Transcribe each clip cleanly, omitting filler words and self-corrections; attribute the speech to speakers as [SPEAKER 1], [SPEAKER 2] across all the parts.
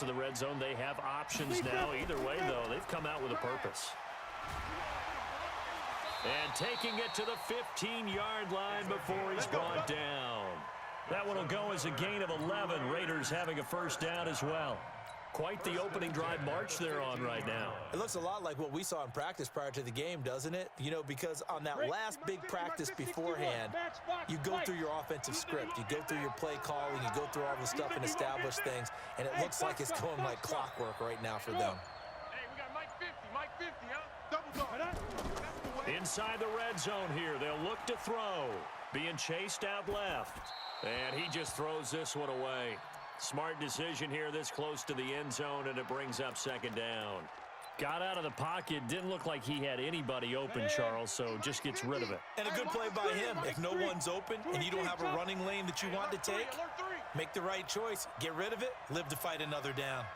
[SPEAKER 1] To the red zone, they have options now. Either way, though, they've come out with a purpose. And taking it to the 15-yard line before he's brought down. That one will go as a gain of 11. Raiders having a first down as well. Quite the opening drive march they're on right now.
[SPEAKER 2] It looks a lot like what we saw in practice prior to the game, doesn't it? You know, because on that last big practice beforehand, you go through your offensive script. You go through your play calling. You go through all the stuff and establish things. And it looks like it's going like clockwork right now for them.
[SPEAKER 3] Hey, we got Mike 50, huh? Double guard.
[SPEAKER 1] Inside the red zone here, they'll look to throw. Being chased out left. And he just throws this one away. Smart decision here this close to the end zone, and it brings up second down. Got out of the pocket. Didn't look like he had anybody open, Charles, so just gets rid of it.
[SPEAKER 2] And a good play by him. If no one's open and you don't have a running lane that you want to take, make the right choice. Get rid of it. Live to fight another down.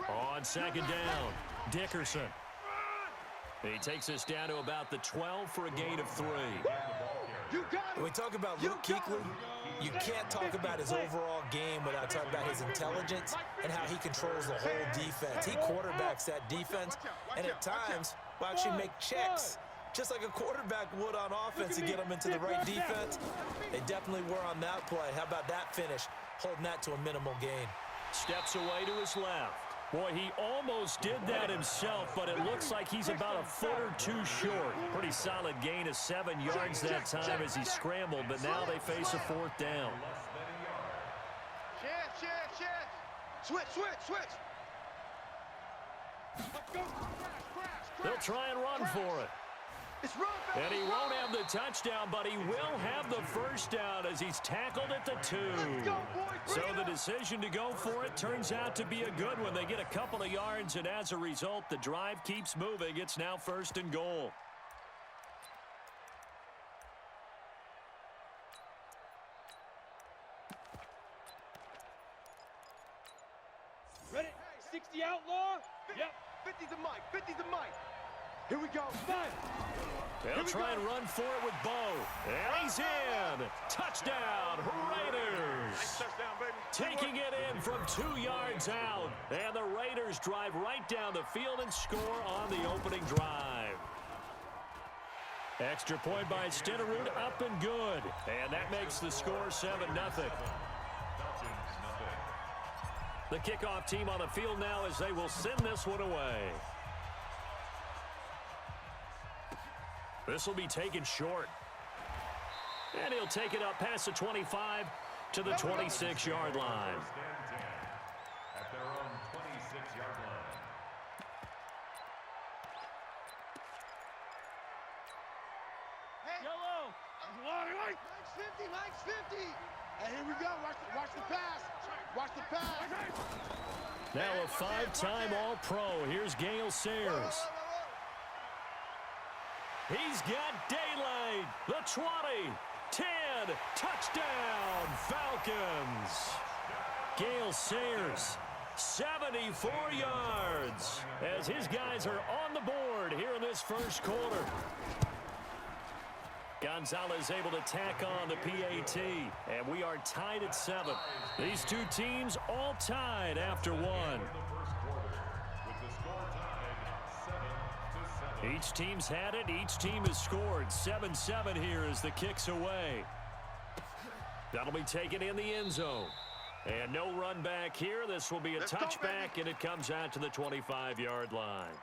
[SPEAKER 1] On second down, Dickerson. He takes us down to about the 12 for a gain of 3.
[SPEAKER 2] When we talk about Luke Kuechly, you can't talk about his overall game without talking about his intelligence and how he controls the whole defense. He quarterbacks that defense, and at times will actually make checks, just like a quarterback would on offense to get them into the right defense. They definitely were on that play. How about that finish, holding that to a minimal gain?
[SPEAKER 1] Steps away to his left. Boy, he almost did that himself, but it looks like he's about a foot or two short. Pretty solid gain of 7 yards that time as he scrambled, but now they face a fourth down.
[SPEAKER 3] Switch.
[SPEAKER 1] They'll try and run for it. And he won't have the touchdown, but he will have the first down as he's tackled at the 2. So the decision to go for it turns out to be a good one. They get a couple of yards, and as a result, the drive keeps moving. It's now 1st and goal.
[SPEAKER 3] Ready? 60 outlaw? Yep. 50's the mic. Here we go.
[SPEAKER 1] They'll try and run for it with Bo. And he's in. Touchdown, Raiders.
[SPEAKER 3] Nice touchdown, baby.
[SPEAKER 1] Taking it in from 2 yards out. And the Raiders drive right down the field and score on the opening drive. Extra point by Stenerud, up and good. And that makes the score 7-0. The kickoff team on the field now as they will send this one away. This will be taken short. And he'll take it up past the 25 to the 26-yard line.
[SPEAKER 4] At their own 26-yard line.
[SPEAKER 3] Hey. Yellow. Mike's 50. And here we go. Watch the pass.
[SPEAKER 1] Now a 5-time All-Pro. Here's Gale Sayers. He's got daylight. The 20, 10, touchdown, Falcons. Gale Sayers, 74 yards, as his guys are on the board here in this first quarter. Gonzalez able to tack on the PAT, and we are tied at 7. These two teams all tied after 1. Each team's had it. Each team has scored. 7-7 here as the kick's away. That'll be taken in the end zone. And no run back here. This will be a touchback, and it comes out to the 25-yard line.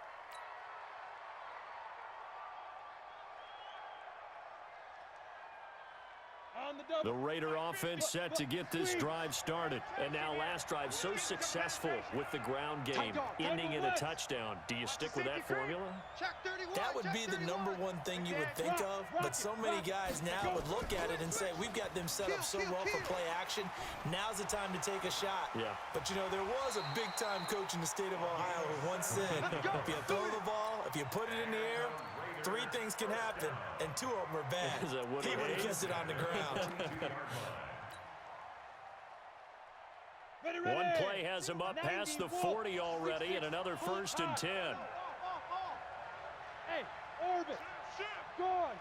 [SPEAKER 1] The Raider offense set to get this drive started. And now last drive so successful with the ground game, ending in a touchdown. Do you stick with that formula?
[SPEAKER 2] That would be the #1 thing you would think of, but so many guys now would look at it and say, we've got them set up so well for play action. Now's the time to take a shot.
[SPEAKER 1] Yeah.
[SPEAKER 2] But, you know, there was a big-time coach in the state of Ohio who once said, if you throw the ball, if you put it in the air, 3 things can happen, and 2 of them are bad. He would have kissed it on the ground.
[SPEAKER 1] One play has him up past the 40 already, and another 1st and 10.
[SPEAKER 3] Hey, orbit. Go on.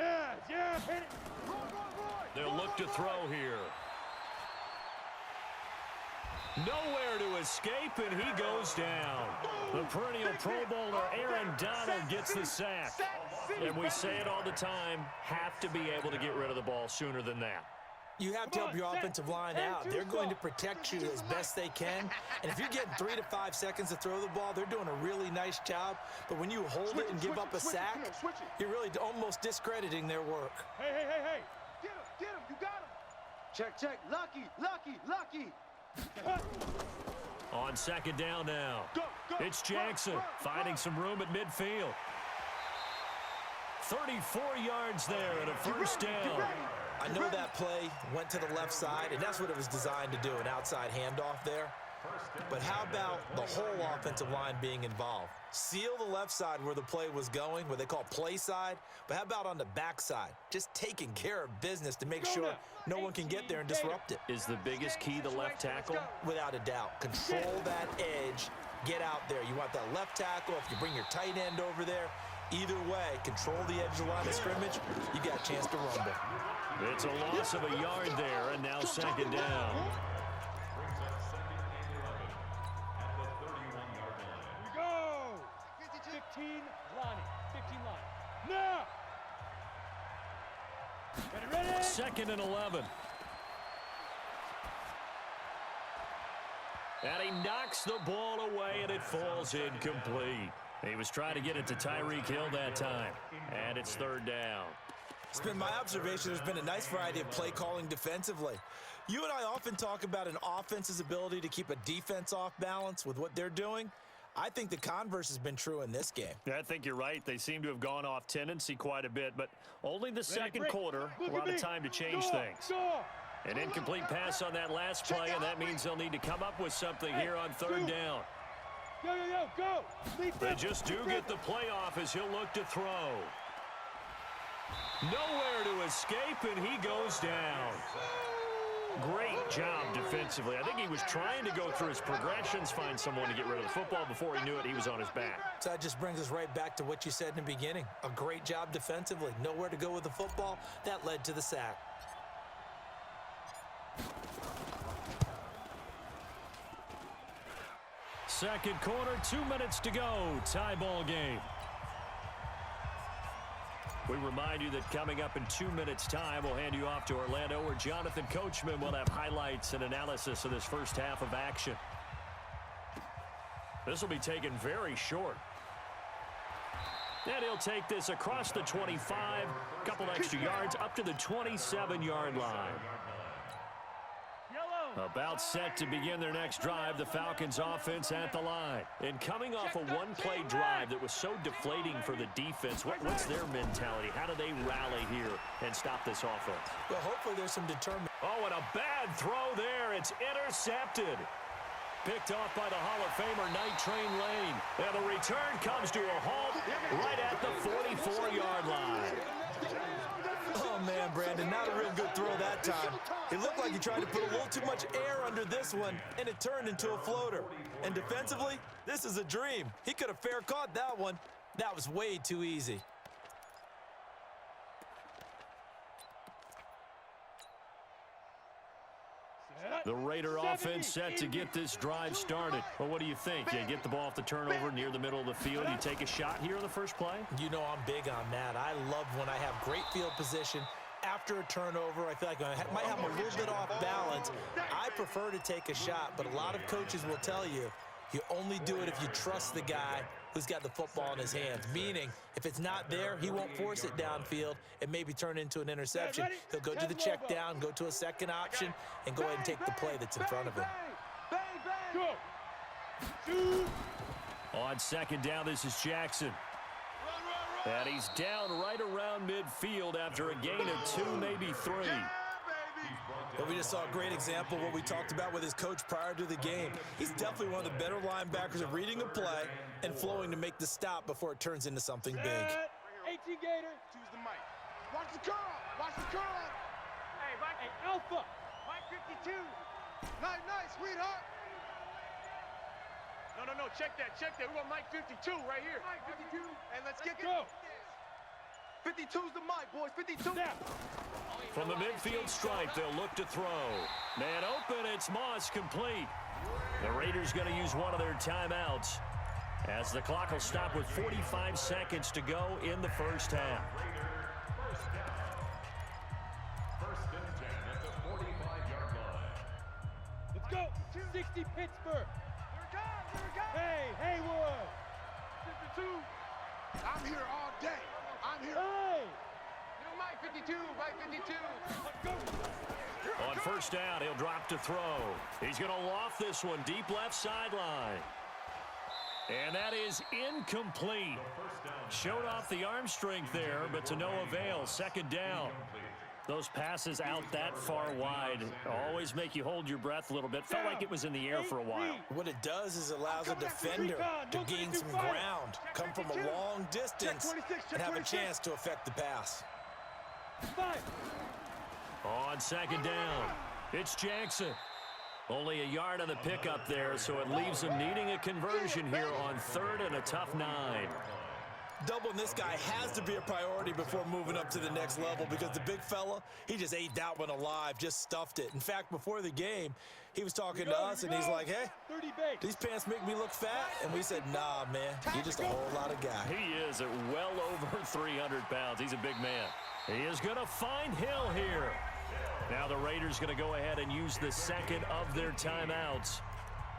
[SPEAKER 3] Yeah, hit it.
[SPEAKER 1] They'll look to throw here. Nowhere to escape, and he goes down. The perennial Pro Bowler Aaron Donald gets the sack. And we say it all the time, have to be able to get rid of the ball sooner than that.
[SPEAKER 2] You have to help your offensive line out. They're going to protect you as best they can. And if you're getting 3 to 5 seconds to throw the ball, they're doing a really nice job. But when you hold it and give up a sack, you're really almost discrediting their work.
[SPEAKER 3] Hey.
[SPEAKER 5] Get him, you got him. Check, lucky.
[SPEAKER 1] On second down now. It's Jackson finding some room at midfield. 34 yards there and a first down.
[SPEAKER 2] I know that play went to the left side, and that's what it was designed to do, an outside handoff there. But how about the whole offensive line being involved? Seal the left side where the play was going, what they call play side, but how about on the back side? Just taking care of business to make sure no one can get there and disrupt it.
[SPEAKER 1] Is the biggest key the left tackle?
[SPEAKER 2] Without a doubt. Control that edge, get out there. You want that left tackle, if you bring your tight end over there, either way, control the edge of the line of scrimmage, you got a chance to rumble.
[SPEAKER 1] It's a loss of a yard there, and now second down.
[SPEAKER 4] Brings up second and 11 at the 31-yard line.
[SPEAKER 3] We go. 15 line. Now. Ready.
[SPEAKER 1] Second and 11. And he knocks the ball away, and it falls incomplete. He was trying to get it to Tyreek Hill that time, and it's third down.
[SPEAKER 2] It's been my observation there's been a nice variety of play calling defensively. You and I often talk about an offense's ability to keep a defense off balance with what they're doing. I think the converse has been true in this game.
[SPEAKER 1] I think you're right. They seem to have gone off tendency quite a bit, but only the second quarter, a lot of time to change things. An incomplete pass on that last play, and that means they'll need to come up with something here on third down.
[SPEAKER 3] Go.
[SPEAKER 1] They just do get the playoff as he'll look to throw. Nowhere to escape, and he goes down. Great job defensively. I think he was trying to go through his progressions, find someone to get rid of the football. Before he knew it, he was on his back.
[SPEAKER 2] So that just brings us right back to what you said in the beginning. A great job defensively. Nowhere to go with the football. That led to the sack.
[SPEAKER 1] Second quarter, 2 minutes to go. Tie ball game. We remind you that coming up in 2 minutes' time, we'll hand you off to Orlando, where Jonathan Coachman will have highlights and analysis of this first half of action. This will be taken very short. And he'll take this across the 25, a couple extra yards, up to the 27-yard line. About set to begin their next drive, the Falcons offense at the line. And coming off a one-play drive that was so deflating for the defense, what's their mentality? How do they rally here and stop this offense?
[SPEAKER 2] Well, hopefully there's some determination.
[SPEAKER 1] Oh, and a bad throw there. It's intercepted. Picked off by the Hall of Famer Night Train Lane. And the return comes to a halt right at the 44-yard line.
[SPEAKER 2] Oh, man, Brandon, not a real good throw that time. It looked like he tried to put a little too much air under this one, and it turned into a floater. And defensively, this is a dream. He could have fair caught that one. That was way too easy.
[SPEAKER 1] The Raider offense set to get this drive started. Well, what do you think? You get the ball off the turnover near the middle of the field. You take a shot here on the first play?
[SPEAKER 2] You know I'm big on that. I love when I have great field position. After a turnover, I feel like I might have a little bit off balance. I prefer to take a shot, but a lot of coaches will tell you, you only do it if you trust the guy who's got the football in his hands. Meaning, if it's not there, he won't force it downfield and maybe turn into an interception. He'll go to the check down, go to a second option, and go ahead and take the play that's in front of him.
[SPEAKER 1] On second down, this is Jackson. And he's down right around midfield after a gain of 2, maybe 3.
[SPEAKER 2] Well, we just saw a great example of what we talked about with his coach prior to the game. He's definitely one of the better linebackers at reading a play and flowing to make the stop before it turns into something big.
[SPEAKER 3] 18 Gator. Choose the mic. Watch the curl. Watch the curl. Hey, Mike. Hey, Alpha. Mike 52. Nice, sweetheart. No. Check that. We want Mike 52 right here. Mike 52. And let's get go.
[SPEAKER 5] 52's the mic, boys. 52.
[SPEAKER 1] From the midfield stripe, they'll look to throw. Man open, it's Moss, complete. The Raiders going to use one of their timeouts as the clock will stop with 45 seconds to go in the first half.
[SPEAKER 4] First and 10 at the 45-yard line.
[SPEAKER 3] Let's go. 60 Pittsburgh. Hey, Haywood.
[SPEAKER 5] 52. I'm here all day. I'm here.
[SPEAKER 3] Hey.
[SPEAKER 5] Mike 52, Mike 52.
[SPEAKER 3] Let's go.
[SPEAKER 1] On first down, he'll drop to throw. He's going to loft this one deep left sideline. And that is incomplete. Showed off the arm strength there, but to no avail. Second down. Those passes out that far wide always make you hold your breath a little bit. Felt like it was in the air for a while.
[SPEAKER 2] What it does is allows a defender to gain some ground, come from a long distance, and have a chance to affect the pass.
[SPEAKER 1] On second down, it's Jackson. Only a yard on the pickup there, so it leaves him needing a conversion here on third and a tough 9.
[SPEAKER 2] Doubling this guy has to be a priority before moving up to the next level because the big fella, he just ate that one alive, just stuffed it. In fact, before the game, he was talking to us, and he's like, hey, these pants make me look fat. And we said, nah, man, you're just a whole lot of guy.
[SPEAKER 1] He is at well over 300 pounds. He's a big man. He is going to find Hill here. Now the Raiders going to go ahead and use the second of their timeouts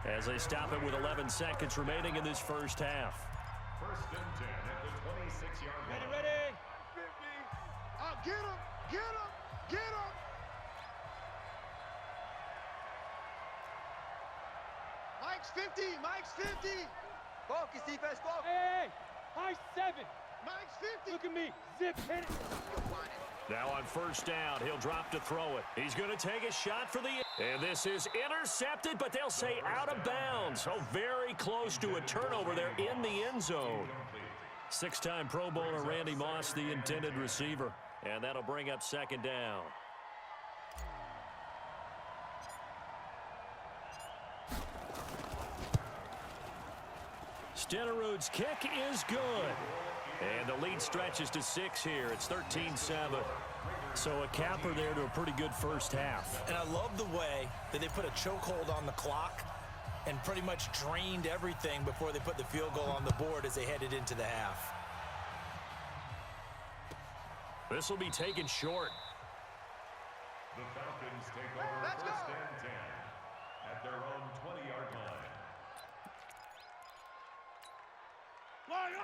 [SPEAKER 1] as they stop it with 11 seconds remaining in this first half.
[SPEAKER 4] First and 10 at the 26-yard line.
[SPEAKER 3] Ready.
[SPEAKER 5] 50. Get him. Get him. Get him. Mike's 50. Mike's 50. Focus, defense. Focus.
[SPEAKER 3] Hey. High 7.
[SPEAKER 5] Mike's 50.
[SPEAKER 3] Look at me. Zip, hit it.
[SPEAKER 1] Now on first down, he'll drop to throw it. He's going to take a shot for the... And this is intercepted, but they'll say out of bounds. So very close to a turnover there in the end zone. Six-time Pro Bowler Randy Moss, the intended receiver. And that'll bring up second down. Stenerud's kick is good. And the lead stretches to 6 here. It's 13-7. So a capper there to a pretty good first half.
[SPEAKER 2] And I love the way that they put a chokehold on the clock and pretty much drained everything before they put the field goal on the board as they headed into the half.
[SPEAKER 1] This will be taken short.
[SPEAKER 4] The Falcons take over first and 10 at their own 20-yard line.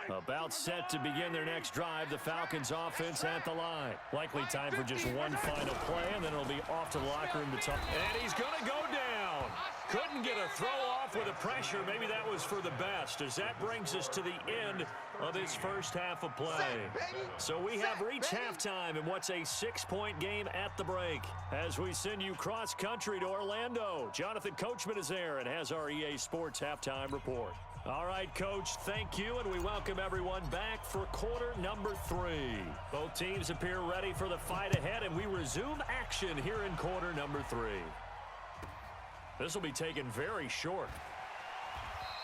[SPEAKER 1] About set to begin their next drive, the Falcons offense at the line. Likely time for just one final play, and then it'll be off to the locker room to talk. And he's going to go down. Couldn't get a throw off with the pressure. Maybe that was for the best, as that brings us to the end of this first half of play. So we have reached halftime in what's a 6-point game at the break. As we send you cross-country to Orlando, Jonathan Coachman is there and has our EA Sports halftime report. All right, Coach, thank you, and we welcome everyone back for quarter number 3. Both teams appear ready for the fight ahead, and we resume action here in quarter number 3. This will be taken very short.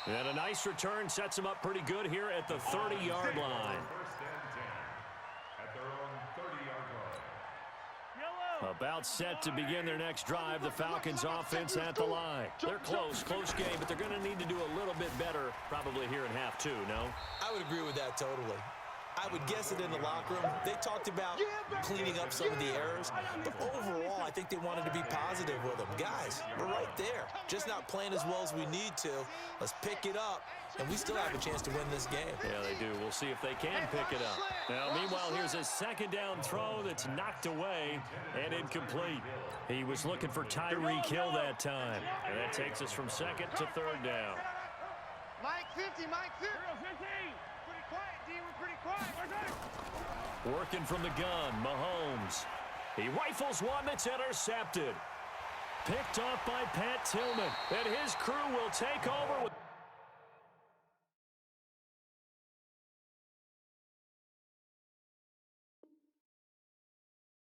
[SPEAKER 1] And a nice return sets them up pretty good here at the 30-yard line.
[SPEAKER 4] First and 10 at their own 30-yard line.
[SPEAKER 1] About set to begin their next drive, the Falcons offense at the line. They're close game, but they're going to need to do a little bit better probably here in half 2, no?
[SPEAKER 2] I would agree with that totally. I would guess it in the locker room. They talked about cleaning up some of the errors, but overall, I think they wanted to be positive with them. Guys, we're right there. Just not playing as well as we need to. Let's pick it up, and we still have a chance to win this game.
[SPEAKER 1] Yeah, they do. We'll see if they can pick it up. Now, meanwhile, here's a second down throw that's knocked away and incomplete. He was looking for Tyreek Hill that time, and that takes us from second to third down.
[SPEAKER 5] Mike 50, Mike 50. Pretty quiet, D. We're pretty quiet.
[SPEAKER 1] Working from the gun, Mahomes. He rifles one that's intercepted. Picked off by Pat Tillman. And his crew will take over with